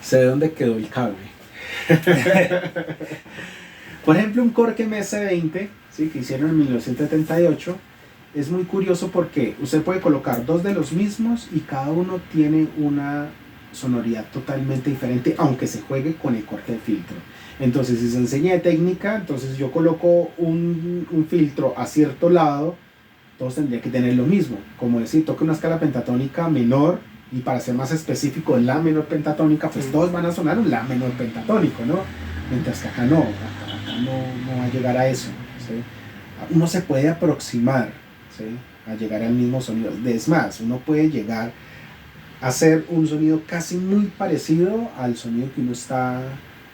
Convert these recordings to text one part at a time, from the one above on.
sé dónde quedó el cable. Por ejemplo, un Korg MS-20, ¿sí? Que hicieron en 1978, es muy curioso porque usted puede colocar dos de los mismos y cada uno tiene una sonoridad totalmente diferente, aunque se juegue con el corte de filtro. Entonces, si se enseña de técnica, entonces yo coloco un filtro a cierto lado, todos tendrían que tener lo mismo. Como decir, toque una escala pentatónica menor, y para ser más específico, la menor pentatónica, pues todos van a sonar un la menor pentatónico, ¿no? Mientras que acá no, acá no va a llegar a eso, ¿sí? Uno se puede aproximar, ¿sí? A llegar al mismo sonido. Es más, uno puede llegar a hacer un sonido casi muy parecido al sonido que uno está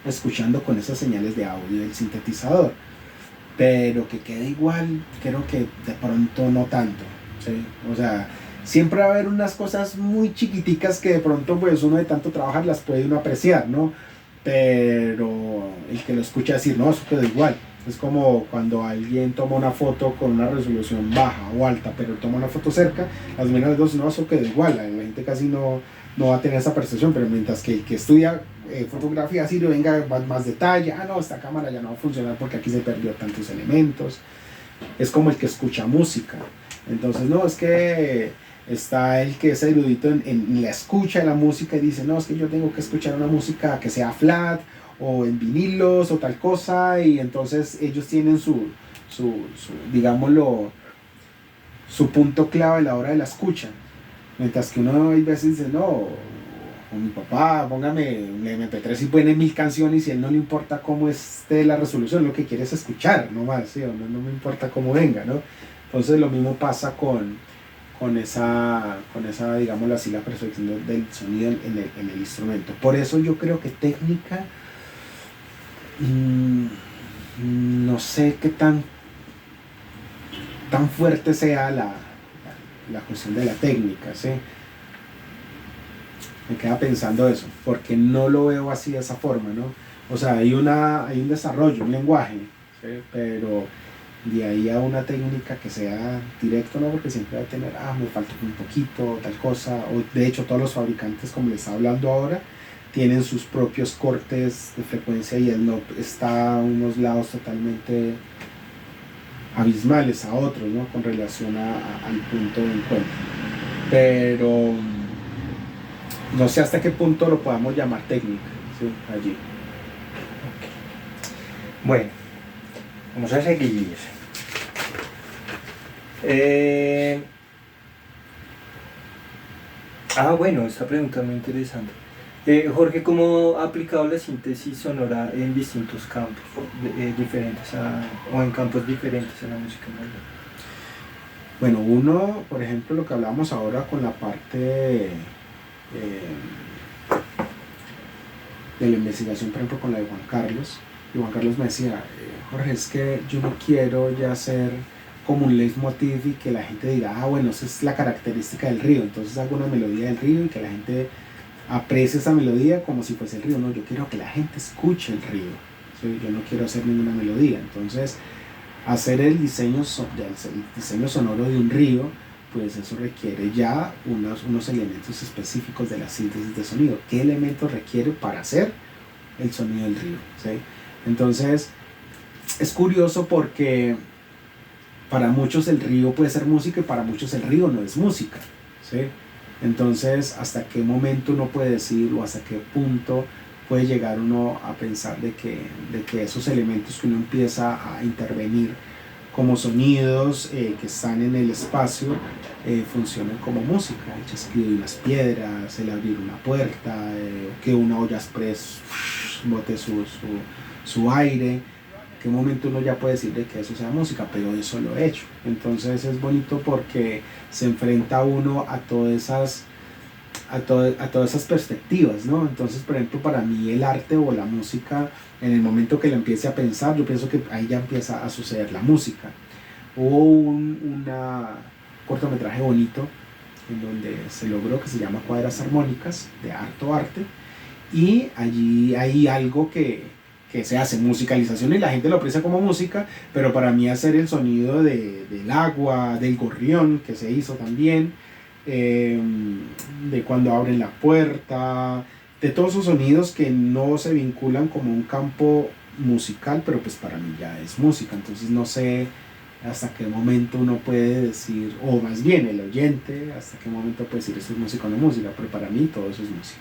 escuchando con esas señales de audio del sintetizador, pero que quede igual, creo que de pronto no tanto, ¿sí? O sea, siempre va a haber unas cosas muy chiquiticas que de pronto pues uno de tanto trabajar las puede uno apreciar, ¿no? Pero el que lo escucha decir, no, eso quedó igual. Es como cuando alguien toma una foto con una resolución baja o alta, pero toma una foto cerca, las primeras dos, no, eso quedó igual. La gente casi no va a tener esa percepción, pero mientras que el que estudia fotografía así le venga más detalle, no, esta cámara ya no va a funcionar porque aquí se perdió tantos elementos. Es como el que escucha música. Entonces, no, es que está el que es erudito en la escucha de la música y dice, no, es que yo tengo que escuchar una música que sea flat o en vinilos o tal cosa, y entonces ellos tienen su digámoslo, su punto clave a la hora de la escucha. Mientras que uno a veces dice, no, o mi papá, póngame un MP3 y pone 1000 canciones y a él no le importa cómo esté la resolución, lo que quiere es escuchar, no más, ¿sí? No me importa cómo venga, ¿no? Entonces lo mismo pasa con esa, digámoslo así, la percepción del sonido en el instrumento. Por eso yo creo que técnica, no sé qué tan fuerte sea la cuestión de la técnica, ¿sí? Me queda pensando eso, porque no lo veo así de esa forma, ¿no? O sea, hay un desarrollo, un lenguaje, ¿sí? Pero de ahí a una técnica que sea directo, ¿no? Porque siempre va a tener, me falta un poquito, tal cosa, o de hecho todos los fabricantes, como les estaba hablando ahora, tienen sus propios cortes de frecuencia y el knob está a unos lados totalmente abismales a otros, ¿no? Con relación al punto de encuentro. Pero no sé hasta qué punto lo podamos llamar técnica, ¿sí? Allí. Okay. Bueno, vamos a seguir. Bueno, esta pregunta es muy interesante. Jorge, ¿cómo ha aplicado la síntesis sonora en distintos campos diferentes o en campos diferentes en la música moderna? Bueno, uno, por ejemplo, lo que hablamos ahora con la parte de la investigación, por ejemplo, con la de Juan Carlos. Y Juan Carlos me decía, Jorge, es que yo no quiero ya hacer como un leitmotiv y que la gente diga, bueno, esa es la característica del río, entonces hago una melodía del río y que la gente aprecie esa melodía como si fuese el río. No, yo quiero que la gente escuche el río, ¿sí? Yo no quiero hacer ninguna melodía. Entonces, hacer el diseño sonoro de un río, pues eso requiere ya unos elementos específicos de la síntesis de sonido. ¿Qué elementos requiere para hacer el sonido del río? ¿Sí? Entonces, es curioso porque para muchos el río puede ser música y para muchos el río no es música, ¿sí? Entonces, ¿hasta qué momento uno puede decir o hasta qué punto puede llegar uno a pensar de que esos elementos que uno empieza a intervenir como sonidos que están en el espacio funcionan como música? El chasquido de unas piedras, el abrir una puerta, que una olla express bote su aire. ¿Qué momento uno ya puede decir de que eso sea música? Pero eso lo he hecho. Entonces es bonito porque se enfrenta uno a todas esas perspectivas, ¿no? Entonces, por ejemplo, para mí el arte o la música, en el momento que la empiece a pensar, yo pienso que ahí ya empieza a suceder la música. Hubo un cortometraje bonito en donde se logró, que se llama Cuadras Armónicas, de Harto Arte, y allí hay algo que se hace musicalización y la gente lo aprecia como música, pero para mí hacer el sonido del agua, del gorrión, que se hizo también, de cuando abren la puerta, de todos esos sonidos que no se vinculan como un campo musical, pero pues para mí ya es música, entonces no sé hasta qué momento uno puede decir, o más bien el oyente, hasta qué momento puede decir eso es música o no música, pero para mí todo eso es música.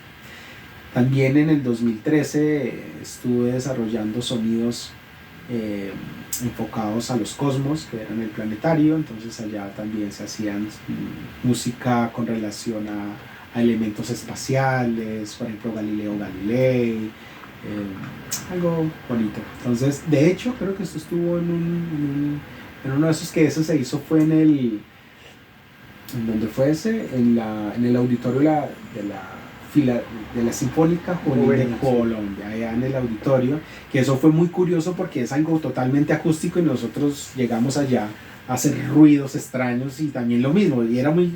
También en el 2013 estuve desarrollando sonidos enfocados a los cosmos, que eran el planetario, entonces allá también se hacían música con relación a elementos espaciales, por ejemplo Galileo Galilei, algo bonito. Entonces, de hecho, creo que esto estuvo en uno de esos que eso se hizo fue ¿en dónde fue ese? En el auditorio de la Sinfónica Juvenil de Colombia, allá en el auditorio, que eso fue muy curioso porque es algo totalmente acústico y nosotros llegamos allá a hacer ruidos extraños y también lo mismo, y era muy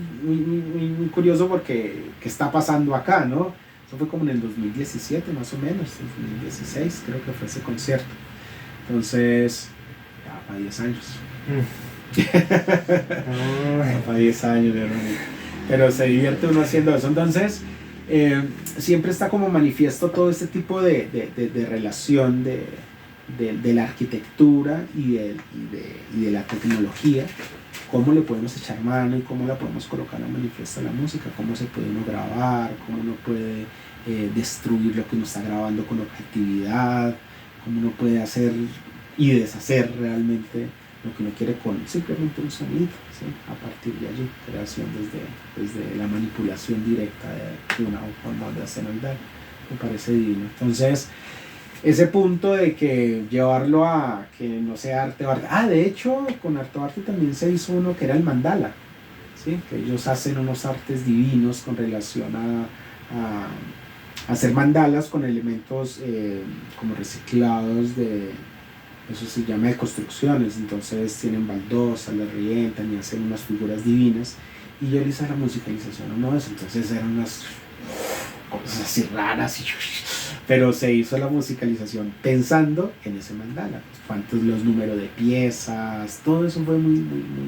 curioso porque ¿qué está pasando acá, no? Eso fue como en el 2017 más o menos, 2016 creo que fue ese concierto, entonces ya para 10 años. Para 10 años, pero se divierte uno haciendo eso. Entonces siempre está como manifiesto todo este tipo de relación de la arquitectura y de la tecnología, cómo le podemos echar mano y cómo la podemos colocar a manifiesto a la música, cómo se puede uno grabar, cómo uno puede destruir lo que uno está grabando con objetividad, cómo uno puede hacer y deshacer realmente lo que uno quiere con simplemente un sonido, ¿sí? A partir de allí, creación desde la manipulación directa de una forma de senoidal, me parece divino. Entonces, ese punto de que llevarlo a que no sea arte o arte. De hecho, con arte o arte también se hizo uno que era el mandala, ¿sí? Que ellos hacen unos artes divinos con relación a hacer mandalas con elementos como reciclados eso se llama de construcciones, entonces tienen baldosas, las rientan y hacen unas figuras divinas, y yo le hice la musicalización a uno de esos, entonces eran unas cosas así raras, pero se hizo la musicalización pensando en ese mandala, cuántos los números de piezas, todo eso fue muy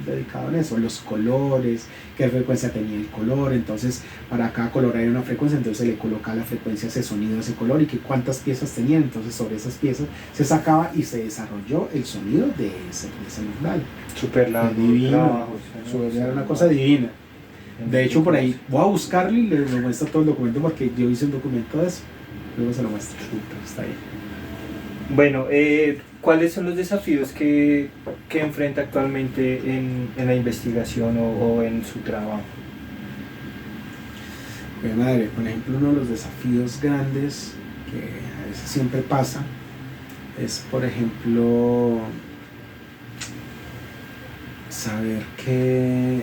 dedicado en eso, los colores, qué frecuencia tenía el color, entonces para cada color hay una frecuencia, entonces se le colocaba la frecuencia, ese sonido, ese color, y que cuántas piezas tenían, entonces sobre esas piezas se sacaba y se desarrolló el sonido de ese mandala. Súper largo, divino, era una cosa divina. De hecho, por ahí voy a buscarlo y le muestro todo el documento porque yo hice un documento de eso. Luego se lo muestro. Está ahí. Bueno, ¿cuáles son los desafíos que enfrenta actualmente en la investigación o en su trabajo? Pues madre, por ejemplo, uno de los desafíos grandes que a veces siempre pasa es, por ejemplo, saber que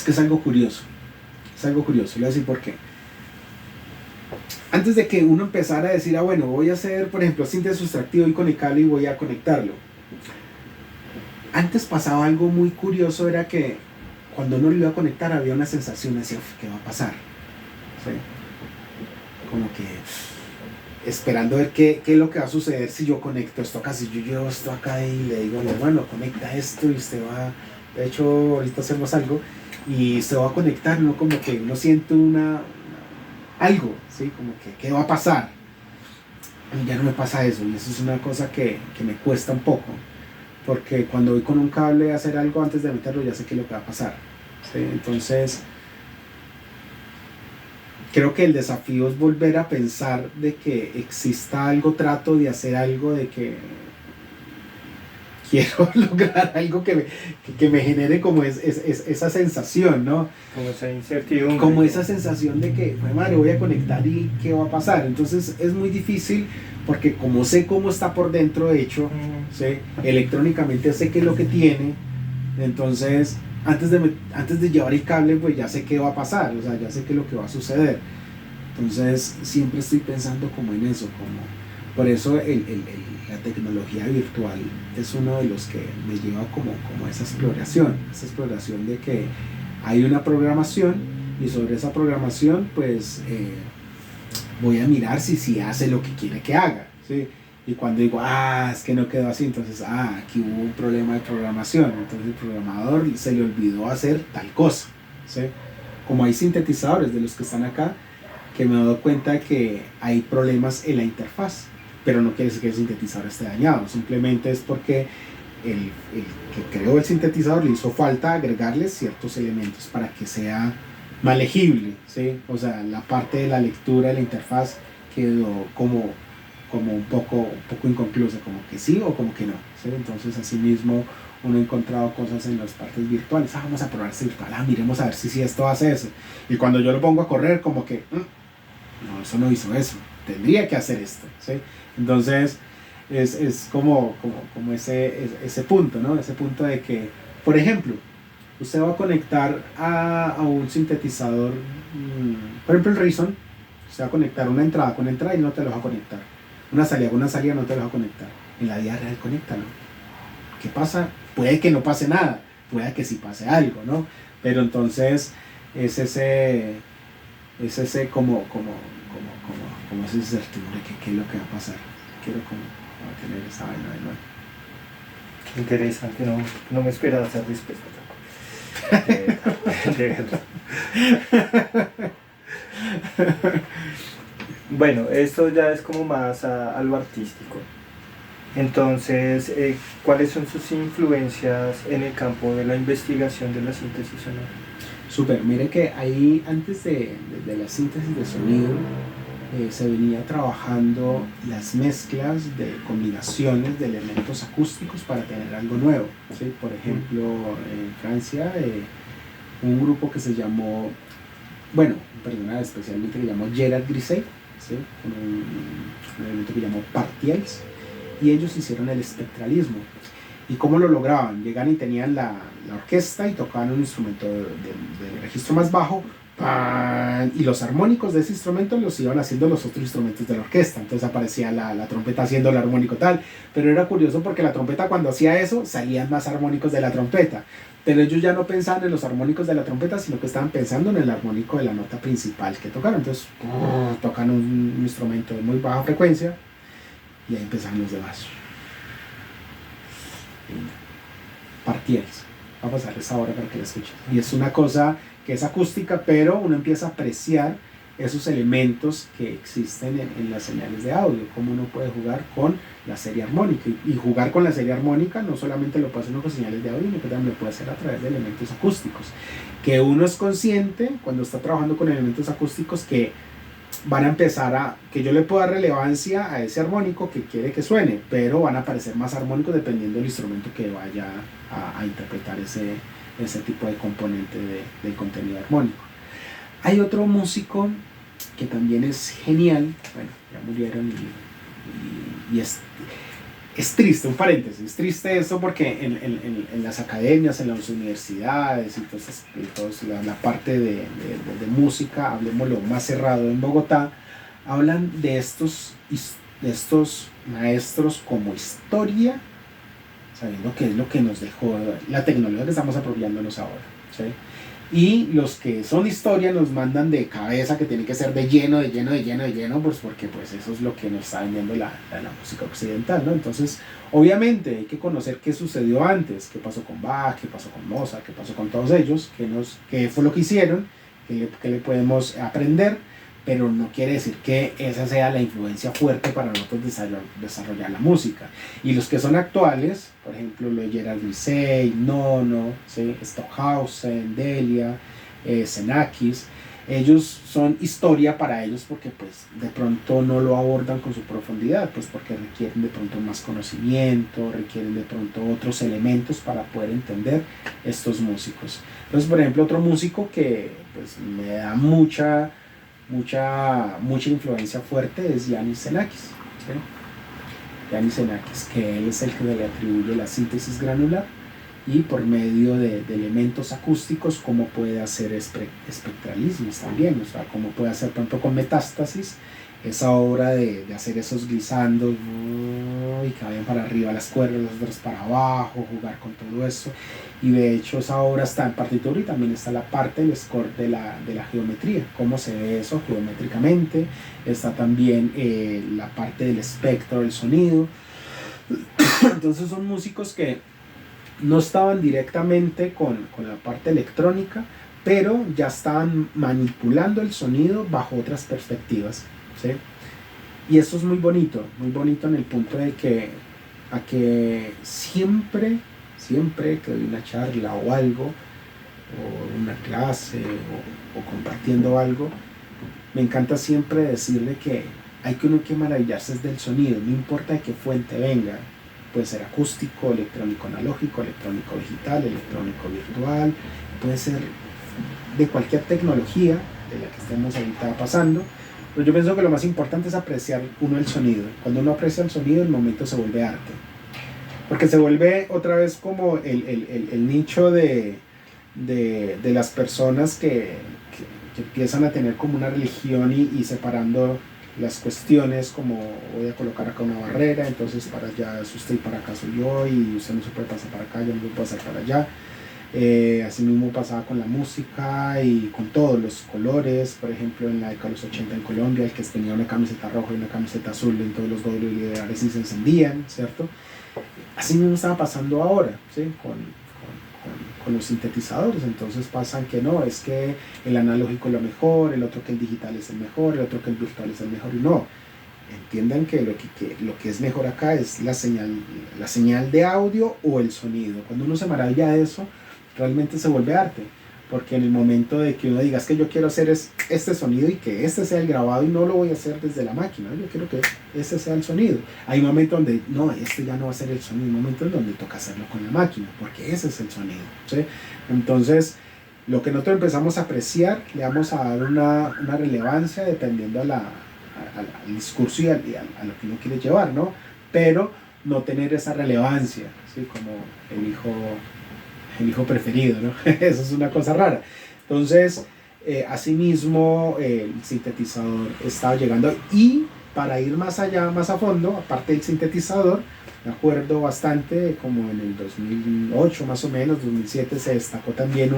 es algo curioso. Es algo curioso, le voy a decir por qué. Antes de que uno empezara a decir, bueno, voy a hacer, por ejemplo, síntesis sustractivo y con el cable y voy a conectarlo. Antes pasaba algo muy curioso, era que cuando uno lo iba a conectar había una sensación, decía, ¿qué va a pasar? ¿Sí? Como que esperando ver qué es lo que va a suceder si yo conecto esto acá, si yo llevo esto acá y le digo, bueno, conecta esto y usted va, de hecho, ahorita hacemos algo, y se va a conectar, ¿no? Como que uno siente algo, ¿sí? Como que ¿qué va a pasar? A mí ya no me pasa eso, y eso es una cosa que me cuesta un poco, porque cuando voy con un cable a hacer algo, antes de meterlo ya sé qué es lo que va a pasar, ¿sí? Entonces creo que el desafío es volver a pensar de que exista algo, trato de hacer algo, de que quiero lograr algo que me genere como esa sensación, ¿no? Como esa incertidumbre. Como esa sensación de que, madre, voy a conectar y ¿qué va a pasar? Entonces es muy difícil porque como sé cómo está por dentro hecho, ¿sí? Electrónicamente sé qué es lo que tiene, entonces antes de llevar el cable pues ya sé qué va a pasar, o sea, ya sé qué es lo que va a suceder. Entonces siempre estoy pensando como en eso, por eso la tecnología virtual es uno de los que me lleva como a esa exploración de que hay una programación y sobre esa programación pues voy a mirar si hace lo que quiere que haga, ¿sí? Y cuando digo, es que no quedó así, entonces, aquí hubo un problema de programación, entonces el programador se le olvidó hacer tal cosa, ¿sí? como hay sintetizadores de los que están acá, que me he dado cuenta de que hay problemas en la interfaz, pero no quiere decir que el sintetizador esté dañado, simplemente es porque el que creó el sintetizador le hizo falta agregarle ciertos elementos para que sea más legible, ¿sí? O sea, la parte de la lectura de la interfaz quedó como un poco inconclusa, como que sí o como que no, ¿sí? Entonces así mismo uno ha encontrado cosas en las partes virtuales, vamos a probar este virtual, miremos a ver si esto hace eso, y cuando yo lo pongo a correr como que no, eso no hizo eso, tendría que hacer esto, ¿sí? Entonces es como ese punto, ¿no? Ese punto de que, por ejemplo, usted va a conectar a un sintetizador, por ejemplo el Reason, usted va a conectar una entrada con entrada y no te lo va a conectar, una salida con una salida no te lo va a conectar, en la vida real conéctalo. ¿Qué pasa? Puede que no pase nada, puede que sí pase algo, ¿no? Pero entonces es ese como esa incertidumbre, ¿qué es lo que va a pasar? Quiero como tener esa vaina de nuevo. Qué interesante, no me esperaba esa respuesta. De verdad. Bueno, esto ya es como más a lo artístico. Entonces, ¿cuáles son sus influencias en el campo de la investigación de la síntesis sonora? Súper, mire que ahí antes de la síntesis de sonido se venía trabajando las mezclas de combinaciones de elementos acústicos para tener algo nuevo, ¿sí? Por ejemplo, en Francia un grupo que se llamó, bueno, un personaje especialmente que se llamó Gerard Griset, ¿sí? Con un elemento que llamó Partiels, y ellos hicieron el espectralismo. ¿Y cómo lo lograban? Llegan y tenían la orquesta y tocaban un instrumento de registro más bajo, ¡pam! Y los armónicos de ese instrumento los iban haciendo los otros instrumentos de la orquesta. Entonces aparecía la trompeta haciendo el armónico tal, pero era curioso porque la trompeta, cuando hacía eso, salían más armónicos de la trompeta, pero ellos ya no pensaban en los armónicos de la trompeta, sino que estaban pensando en el armónico de la nota principal que tocaron. Entonces tocan un instrumento de muy baja frecuencia y ahí empezaban los demás. Partiels. Va a pasarles ahora para que la escuchen. Y es una cosa que es acústica, pero uno empieza a apreciar esos elementos que existen en las señales de audio, cómo uno puede jugar con la serie armónica. Y jugar con la serie armónica no solamente lo puede hacer uno con señales de audio, sino que también lo puede hacer a través de elementos acústicos. Que uno es consciente cuando está trabajando con elementos acústicos que van a empezar que yo le puedo dar relevancia a ese armónico que quiere que suene, pero van a aparecer más armónicos dependiendo del instrumento que vaya a interpretar ese tipo de componente del contenido armónico. Hay otro músico que también es genial, bueno, ya murieron y es triste, un paréntesis, es triste esto porque en las academias, en las universidades y entonces la parte de música, hablemoslo más cerrado en Bogotá, hablan de estos maestros como historia, sabiendo qué es lo que nos dejó la tecnología que estamos apropiándonos ahora, ¿sí? Y los que son historia nos mandan de cabeza que tiene que ser de lleno, pues porque pues eso es lo que nos está vendiendo la música occidental, ¿no? Entonces, obviamente hay que conocer qué sucedió antes, qué pasó con Bach, qué pasó con Mozart, qué pasó con todos ellos, qué fue lo que hicieron, qué le podemos aprender, pero no quiere decir que esa sea la influencia fuerte para nosotros desarrollar la música. Y los que son actuales, por ejemplo, lo de Gerard Griset, Nono, ¿sí? Stockhausen, Delia, Xenakis, ellos son historia para ellos porque pues de pronto no lo abordan con su profundidad, pues porque requieren de pronto más conocimiento, requieren de pronto otros elementos para poder entender estos músicos. Entonces, por ejemplo, otro músico que pues me da mucha influencia fuerte es Iannis Xenakis, ¿sí? Iannis Xenakis, que él es el que le atribuye la síntesis granular y por medio de elementos acústicos cómo puede hacer espectralismos también, o sea, cómo puede hacer, por ejemplo, con Metástasis, esa obra de hacer esos glisandos y que vayan para arriba las cuerdas, las otras para abajo, jugar con todo eso. Y de hecho esa obra está en partitura y también está la parte del score de la geometría, cómo se ve eso geométricamente. Está también la parte del espectro del sonido. Entonces son músicos que no estaban directamente con la parte electrónica, pero ya estaban manipulando el sonido bajo otras perspectivas, ¿sí? Y esto es muy bonito en el punto de que, a que siempre que doy una charla o algo, o una clase, o compartiendo algo, me encanta siempre decirle que hay que uno que maravillarse del sonido, no importa de qué fuente venga, puede ser acústico, electrónico analógico, electrónico digital, electrónico virtual, puede ser de cualquier tecnología de la que estemos ahorita pasando. Pero yo pienso que lo más importante es apreciar uno el sonido. Cuando uno aprecia el sonido, el momento se vuelve arte. Porque se vuelve otra vez como el nicho de las personas que empiezan a tener como una religión y separando las cuestiones, como voy a colocar acá una barrera, entonces para allá es usted y para acá soy yo, y usted no se puede pasar para acá, yo no puedo pasar para allá. Así mismo pasaba con la música y con todos los colores. Por ejemplo, en la década de los 80 en Colombia, el que tenía una camiseta roja y una camiseta azul, en todos los dobles lineares y se encendían, ¿cierto? Así mismo estaba pasando ahora, ¿sí? Con los sintetizadores. Entonces pasan que no, es que el analógico es lo mejor, el otro que el digital es el mejor, el otro que el virtual es el mejor, y no. Entiendan que lo que es mejor acá es la señal de audio o el sonido. Cuando uno se maravilla de eso, realmente se vuelve arte, porque en el momento de que uno diga, es que yo quiero hacer este sonido y que este sea el grabado, y no lo voy a hacer desde la máquina, yo quiero que este sea el sonido. Hay un momento donde no, este ya no va a ser el sonido, hay un momento en donde toca hacerlo con la máquina, porque ese es el sonido, ¿sí? Entonces, lo que nosotros empezamos a apreciar, le vamos a dar una relevancia dependiendo al discurso y a lo que uno quiere llevar, ¿no? Pero no tener esa relevancia, ¿sí? Como el hijo preferido, ¿no? Eso es una cosa rara. Entonces, asimismo, el sintetizador estaba llegando, y para ir más allá, más a fondo, aparte del sintetizador, me acuerdo bastante, como en el 2008 más o menos, 2007, se destacó también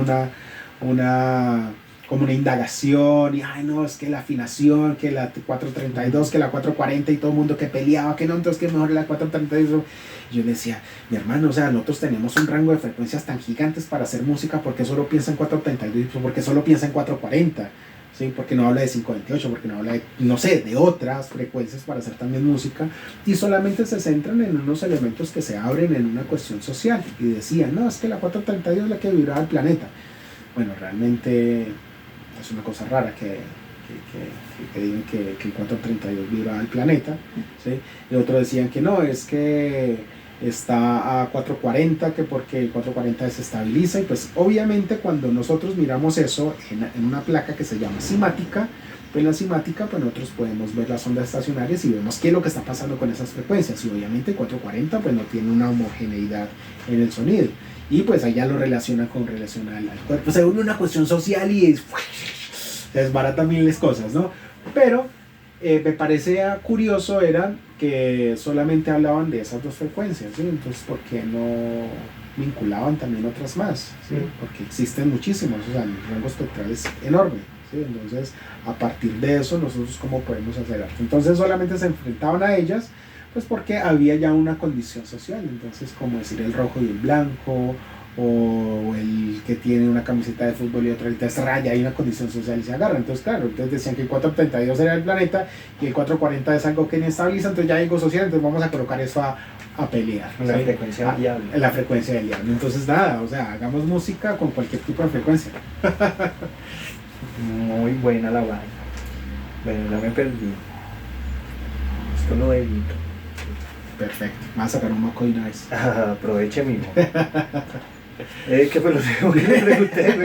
como una indagación, y ay no, es que la afinación, que la 432, que la 440, y todo el mundo que peleaba, que no, entonces que mejor la 432. Y yo le decía, mi hermano, o sea, nosotros tenemos un rango de frecuencias tan gigantes para hacer música, porque solo piensa en 432, porque solo piensa en 440, ¿sí? Porque no habla de 528, porque no habla de, no sé, de otras frecuencias para hacer también música, y solamente se centran en unos elementos que se abren en una cuestión social, y decían, no, es que la 432 es la que vibraba el planeta. Bueno, realmente es una cosa rara que digan que el 432 vibra al planeta, ¿sí? Y otros decían que no, es que está a 440, que porque el 440 desestabiliza. Y pues obviamente cuando nosotros miramos eso en una placa que se llama cimática, pues en la cimática pues nosotros podemos ver las ondas estacionarias y vemos qué es lo que está pasando con esas frecuencias, y obviamente el 440 pues no tiene una homogeneidad en el sonido, y pues allá lo relaciona al cuerpo, según una cuestión social, y se desbaratan miles cosas, ¿no? Pero me parecía curioso era que solamente hablaban de esas dos frecuencias, ¿sí? Entonces, ¿por qué no vinculaban también otras más? ¿Sí? Porque existen muchísimas, o sea, el rango espectral es enorme, ¿sí? Entonces, a partir de eso, nosotros cómo podemos hacer arte. Entonces, solamente se enfrentaban a ellas, pues porque había ya una condición social. Entonces, como decir el rojo y el blanco, o el que tiene una camiseta de fútbol y otra entonces raya, hay una condición social y se agarra. Entonces claro, entonces decían que el 432 era el planeta y el 440 es algo que inestabiliza, entonces ya hay algo social, entonces vamos a colocar eso a pelear, la frecuencia del diablo. La frecuencia del diablo. Entonces nada, o sea, hagamos música con cualquier tipo de frecuencia. Muy buena la vaina. Bueno, ya me perdí. Esto lo edito. Perfecto, vamos a sacar un moco de una vez. Aproveche mismo. ¿Qué fue lo último que le pregunté?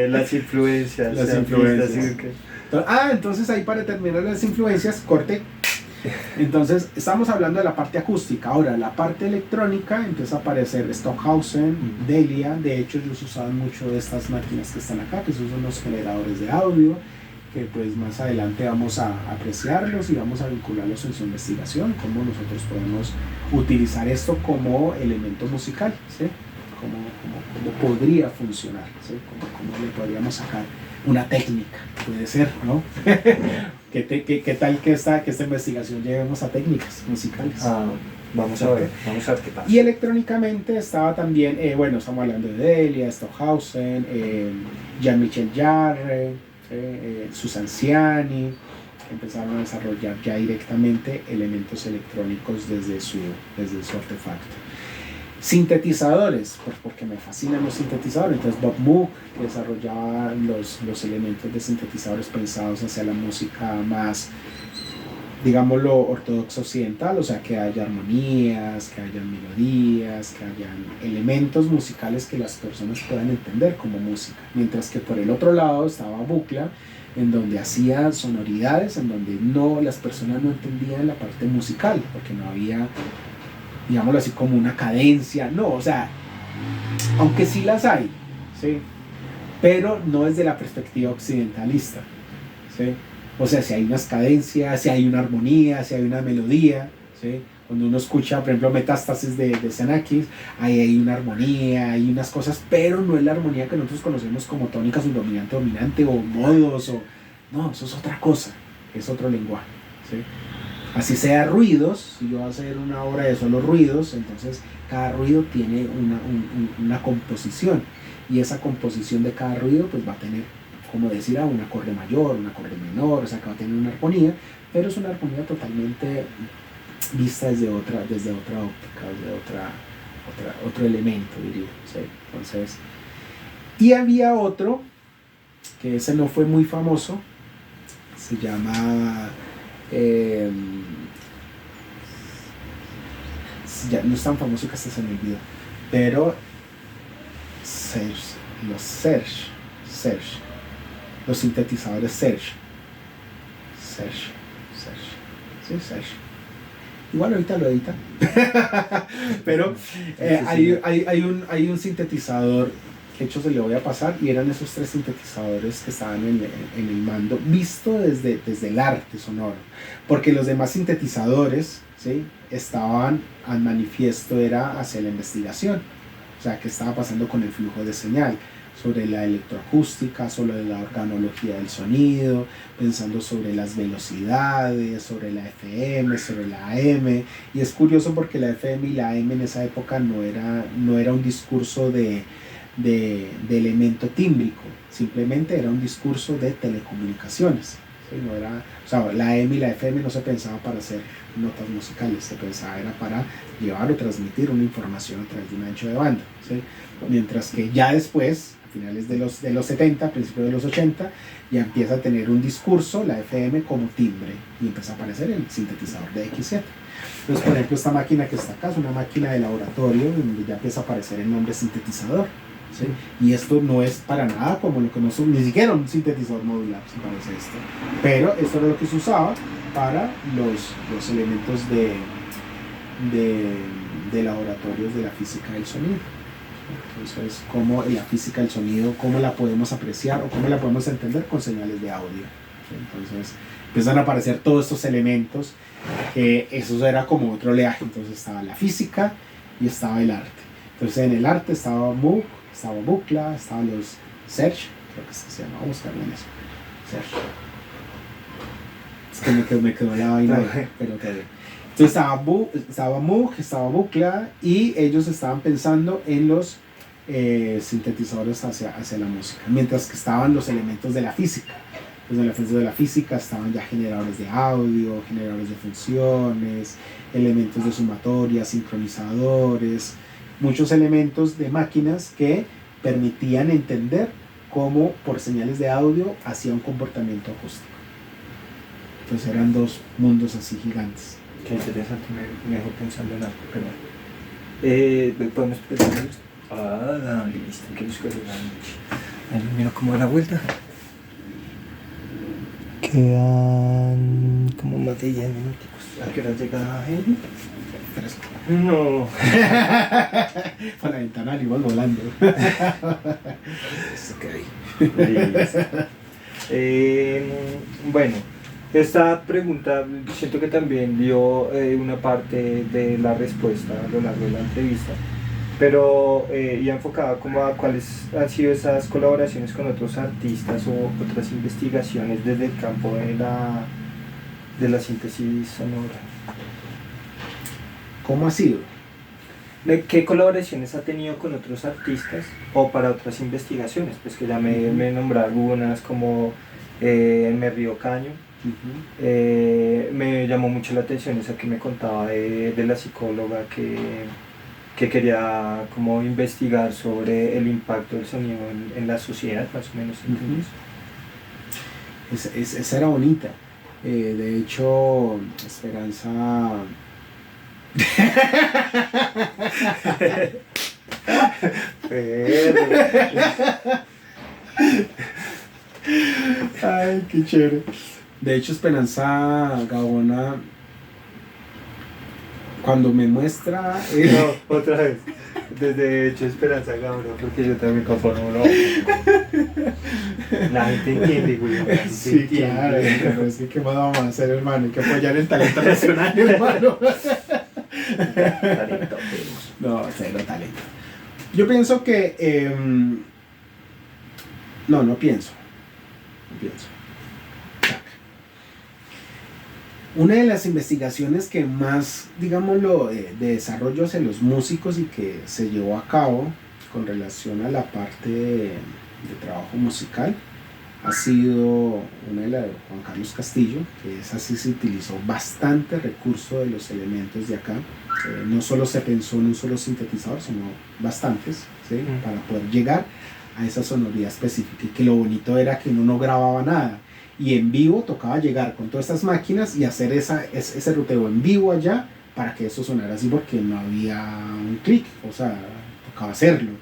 Las influencias. Las influencias. Entonces ahí para terminar las influencias, corte. Entonces estamos hablando de la parte acústica. Ahora la parte electrónica empieza a aparecer Stockhausen, Delia. De hecho ellos usaban mucho de estas máquinas que están acá, que son los generadores de audio, que pues más adelante vamos a apreciarlos y vamos a vincularlos en su investigación, cómo nosotros podemos utilizar esto como elemento musical, ¿sí? Cómo podría funcionar, ¿sí? Cómo le podríamos sacar una técnica, puede ser, ¿no? ¿Qué tal que esta investigación llevemos a técnicas musicales? Vamos a ver qué pasa. Y electrónicamente estaba también, bueno, estamos hablando de Delia, Stockhausen, Jean-Michel Jarre, Susan Ciani, que empezaron a desarrollar ya directamente elementos electrónicos desde su artefacto. Sintetizadores, pues porque me fascinan los sintetizadores. Entonces Bob Moog, que desarrollaba los elementos de sintetizadores pensados hacia la música más, digámoslo, ortodoxa occidental, o sea, que haya armonías, que haya melodías, que haya elementos musicales que las personas puedan entender como música. Mientras que por el otro lado estaba Buchla, en donde hacía sonoridades, en donde las personas no entendían la parte musical, porque no había, digámoslo así, como una cadencia, no, o sea, aunque sí las hay, ¿sí? Pero no desde la perspectiva occidentalista, ¿sí? O sea, si hay unas cadencias, si hay una armonía, si hay una melodía, ¿sí? Cuando uno escucha, por ejemplo, Metástasis de Xenakis, ahí hay una armonía, hay unas cosas, pero no es la armonía que nosotros conocemos como tónica subdominante, dominante o modos, no, eso es otra cosa, es otro lenguaje, ¿sí? Así sea ruidos, si yo voy a hacer una obra de solo ruidos, entonces cada ruido tiene una composición, y esa composición de cada ruido pues va a tener, como decir, un acorde mayor, un acorde menor, o sea que va a tener una armonía, pero es una armonía totalmente vista desde otra óptica, desde otro elemento, diría, ¿sí? Entonces, y había otro, que ese no fue muy famoso, se llama, ya no es tan famoso que hasta se me olvidó, pero los sintetizadores Serge. Sí, Serge. Igual ahorita lo edita. Pero hay un sintetizador, que hecho se le voy a pasar, y eran esos 3 sintetizadores que estaban en el mando, visto desde el arte sonoro. Porque los demás sintetizadores, ¿sí?, estaban al manifiesto, era hacia la investigación. O sea, qué estaba pasando con el flujo de señal, sobre la electroacústica, sobre la organología del sonido, pensando sobre las velocidades, sobre la FM, sobre la AM. Y es curioso porque la FM y la AM en esa época no era un discurso de elemento tímbrico, simplemente era un discurso de telecomunicaciones. ¿Sí? No era, o sea, la AM y la FM no se pensaba para hacer notas musicales, se pensaba era para llevar o transmitir una información a través de un ancho de banda, ¿sí? Mientras que ya después, a finales de los 70, principios de los 80, ya empieza a tener un discurso, la FM, como timbre, y empieza a aparecer el sintetizador de X7. Entonces, por ejemplo, esta máquina que está acá es una máquina de laboratorio donde ya empieza a aparecer el nombre sintetizador, ¿sí? Y esto no es para nada como lo que nosotros, ni siquiera un sintetizador modular se parece a esto, pero esto era lo que se usaba para los elementos de laboratorios de la física del sonido. Entonces, cómo la física del sonido, cómo la podemos apreciar o cómo la podemos entender con señales de audio. Entonces empiezan a aparecer todos estos elementos, que eso era como otro oleaje. Entonces estaba la física y estaba el arte. Entonces en el arte estaba Moog, estaba Buchla, estaban los Serge, creo que se llama, vamos a buscarlo en eso, Serge. Es que me quedó la vaina, pero está bien. Entonces estaba Moog, estaba Buchla, y ellos estaban pensando en los sintetizadores hacia la música, mientras que estaban los elementos de la física. Pues en la elementos de la física estaban ya generadores de audio, generadores de funciones, elementos de sumatoria, sincronizadores, muchos elementos de máquinas que permitían entender cómo por señales de audio hacía un comportamiento acústico. Entonces eran 2 mundos así gigantes. Qué interesante, me dejó pensando en algo, pero podemos pensar. Listo, que busco el miro cómo da la vuelta. Quedan como más de 10 minutos. ¿A qué hora llega él? No. Por la ventana le ibas volando. Bueno, esta pregunta siento que también dio una parte de la respuesta a lo largo de la entrevista, pero ya enfocada como a cuáles han sido esas colaboraciones con otros artistas o otras investigaciones desde el campo de la síntesis sonora. ¿Cómo ha sido? ¿Qué colaboraciones ha tenido con otros artistas o para otras investigaciones? Pues que ya me nombré algunas como Me Río Caño. Me llamó mucho la atención esa que me contaba de la psicóloga que quería como investigar sobre el impacto del sonido en la sociedad, más o menos. Esa era bonita. De hecho, Esperanza... Ay, qué chévere. De hecho, Esperanza Gaona, cuando me muestra... No, otra vez. Desde hecho Esperanza Gaona, porque yo también conformo, no. La gente entiende, güey. Sí, claro, pero es que más vamos a hacer, hermano, hay que apoyar el talento nacional, hermano. Talento, no, cero talento. Yo pienso que... no pienso. Una de las investigaciones que más, digámoslo, de desarrollo hacia los músicos y que se llevó a cabo con relación a la parte de trabajo musical ha sido una de la de Juan Carlos Castillo, que es así, se utilizó bastante recurso de los elementos de acá. No solo se pensó en un solo sintetizador, sino bastantes, ¿sí? Para poder llegar a esa sonoridad específica, y que lo bonito era que uno no grababa nada y en vivo tocaba llegar con todas estas máquinas y hacer ese ruteo en vivo allá para que eso sonara así, porque no había un clic, o sea, tocaba hacerlo.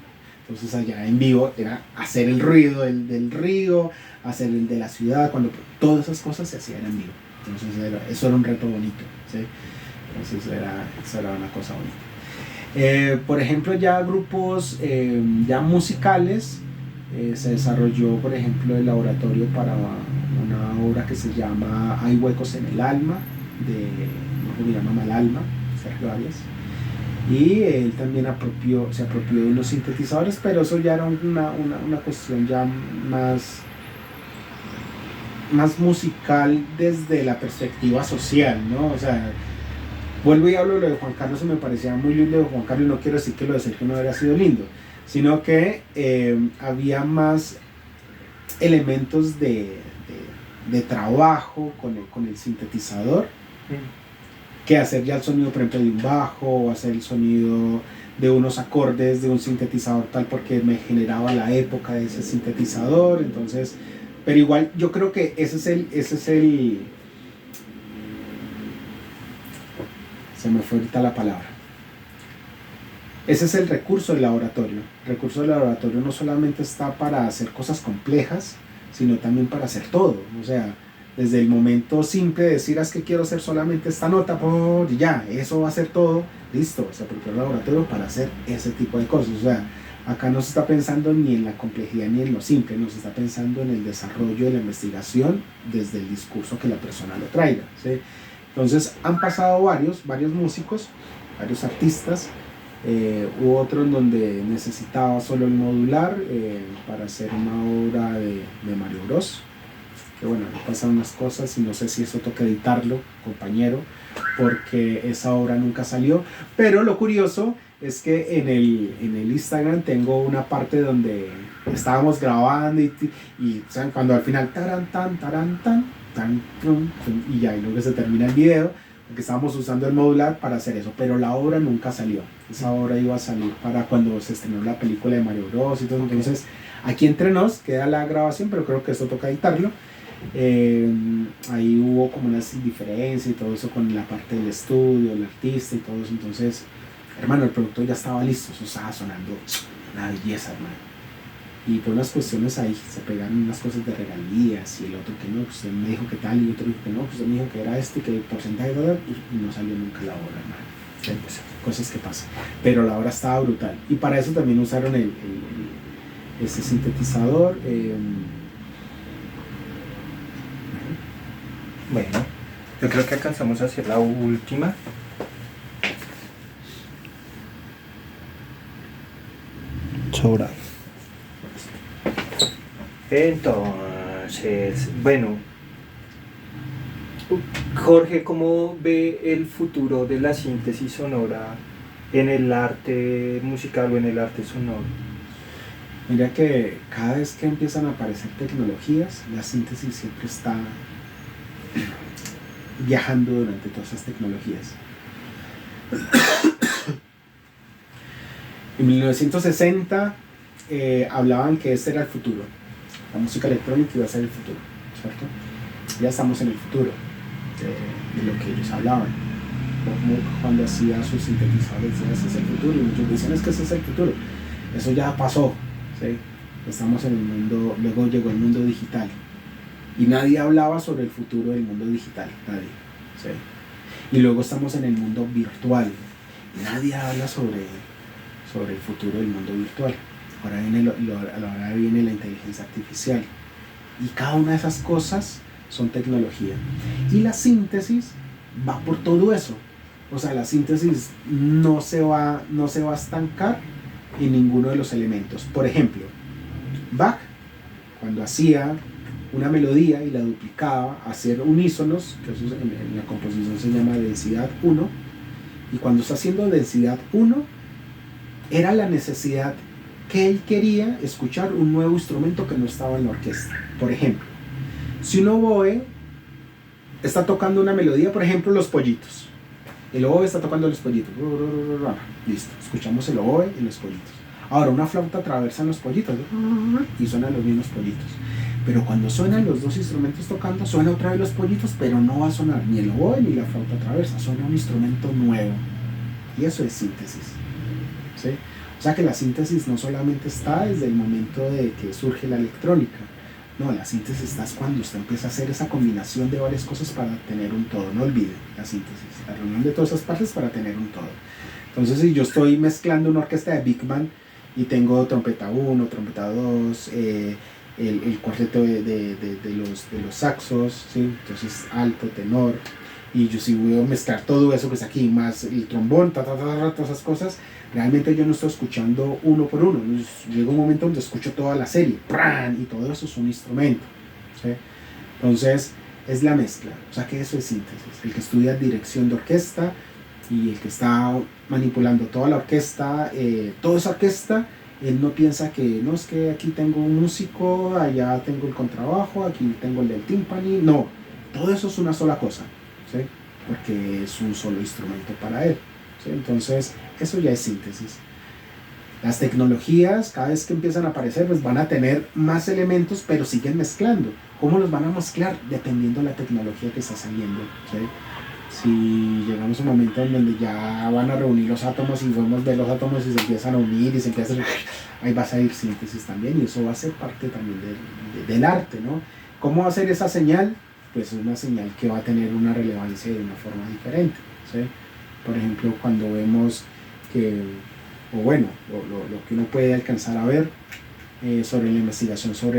Entonces allá en vivo era hacer el ruido del río, hacer el de la ciudad, cuando todas esas cosas se hacían en vivo. Entonces eso era un reto bonito, ¿sí? Entonces eso era una cosa bonita. Por ejemplo, ya grupos ya musicales, se desarrolló, por ejemplo, el laboratorio para una obra que se llama Hay huecos en el alma, de mi llama Malalma, Sergio Arias. Y él también se apropió de unos sintetizadores, pero eso ya era una cuestión ya más musical desde la perspectiva social, ¿no? O sea, vuelvo y hablo de lo de Juan Carlos, me parecía muy lindo de Juan Carlos, y no quiero decir que lo de Sergio no hubiera sido lindo, sino que había más elementos de trabajo con el sintetizador, que hacer ya el sonido, por ejemplo, de un bajo, o hacer el sonido de unos acordes de un sintetizador tal, porque me generaba la época de ese sintetizador. Entonces, pero igual yo creo que ese es el se me fue ahorita la palabra. Ese es el recurso del laboratorio. El recurso del laboratorio no solamente está para hacer cosas complejas, sino también para hacer todo. O sea, desde el momento simple de decir, es que quiero hacer solamente esta nota, y ya, eso va a ser todo, listo. Se apropió el laboratorio para hacer ese tipo de cosas. O sea, acá no se está pensando ni en la complejidad ni en lo simple, no se está pensando en el desarrollo de la investigación desde el discurso que la persona lo traiga, ¿sí? Entonces han pasado varios músicos, varios artistas. Hubo otro en donde necesitaba solo el modular para hacer una obra de Mario Bros, que bueno, le pasan unas cosas y no sé si eso toca editarlo, compañero, porque esa obra nunca salió. Pero lo curioso es que en el Instagram tengo una parte donde estábamos grabando y ¿saben? Cuando al final y ya, y luego se termina el video, porque estábamos usando el modular para hacer eso, pero la obra nunca salió. Esa obra iba a salir para cuando se estrenó la película de Mario Bros y todo. Entonces aquí entre nos queda la grabación, pero creo que esto toca editarlo. Ahí hubo como una diferencia y todo eso con la parte del estudio, el artista y todo eso. Entonces, hermano, el producto ya estaba listo, eso estaba sonando una belleza, hermano. Y por unas cuestiones ahí se pegaron unas cosas de regalías, y el otro que no, usted me dijo que tal, y otro dijo que no, usted me dijo que era este, que el porcentaje de y no salió nunca la obra, hermano. Pues, cosas que pasan, pero la obra estaba brutal, y para eso también usaron ese sintetizador. Bueno, yo creo que alcanzamos a hacer la última. Sobra. Entonces, bueno, Jorge, ¿cómo ve el futuro de la síntesis sonora en el arte musical o en el arte sonoro? Mira que cada vez que empiezan a aparecer tecnologías, la síntesis siempre está viajando durante todas esas tecnologías. En 1960 hablaban que este era el futuro. La música electrónica iba a ser el futuro, ¿cierto? Ya estamos en el futuro de lo que ellos hablaban. Como cuando hacía sus sintetizadores, decía, ese es el futuro, y muchos dicen, es que ese es el futuro. Eso ya pasó, ¿sí? Estamos en el mundo, luego llegó el mundo digital. Y nadie hablaba sobre el futuro del mundo digital, nadie, ¿sí? Y luego estamos en el mundo virtual. Y nadie habla sobre el futuro del mundo virtual. Ahora viene la inteligencia artificial. Y cada una de esas cosas son tecnología. Y la síntesis va por todo eso. O sea, la síntesis no se va a estancar en ninguno de los elementos. Por ejemplo, Bach, cuando hacía una melodía y la duplicaba, hacer unísonos, que eso en la composición se llama densidad 1, y cuando está haciendo densidad 1, era la necesidad que él quería escuchar un nuevo instrumento que no estaba en la orquesta. Por ejemplo, si un oboe está tocando una melodía, por ejemplo, Los Pollitos. El oboe está tocando Los Pollitos. Listo, escuchamos el oboe y Los Pollitos. Ahora una flauta atraviesa Los Pollitos y suenan los mismos pollitos. Pero cuando suenan los dos instrumentos tocando, suena otra vez Los Pollitos, pero no va a sonar ni el oboe ni la flauta traversa, suena un instrumento nuevo. Y eso es síntesis, ¿sí? O sea que la síntesis no solamente está desde el momento de que surge la electrónica. No, la síntesis está cuando usted empieza a hacer esa combinación de varias cosas para tener un todo. No olvide la síntesis, la reunión de todas esas partes para tener un todo. Entonces, si yo estoy mezclando una orquesta de Big Band y tengo trompeta 1, trompeta 2, el cuarteto de los saxos, ¿sí? Entonces alto, tenor, y yo si voy a mezclar todo eso que es aquí, más el trombón, todas esas cosas, realmente yo no estoy escuchando uno por uno. Llega un momento donde escucho toda la serie, ¡pran! Y todo eso es un instrumento, ¿sí? Entonces es la mezcla, o sea que eso es síntesis. El que estudia dirección de orquesta y el que está manipulando toda la orquesta, toda esa orquesta, él no piensa que no es que aquí tengo un músico, allá tengo el contrabajo, aquí tengo el del timpani. No, todo eso es una sola cosa, ¿sí? Porque es un solo instrumento para él, ¿sí? Entonces eso ya es síntesis. Las tecnologías cada vez que empiezan a aparecer pues van a tener más elementos, pero siguen mezclando. ¿Cómo los van a mezclar? Dependiendo de la tecnología que está saliendo, ¿sí? Si llegamos a un momento en donde ya van a reunir los átomos y podemos ver los átomos y se empiezan a unir y se empiezan a... ahí va a salir síntesis también, y eso va a ser parte también del arte, ¿no? ¿Cómo va a ser esa señal? Pues es una señal que va a tener una relevancia de una forma diferente, ¿sí? Por ejemplo, cuando vemos que, o bueno, lo que uno puede alcanzar a ver sobre la investigación sobre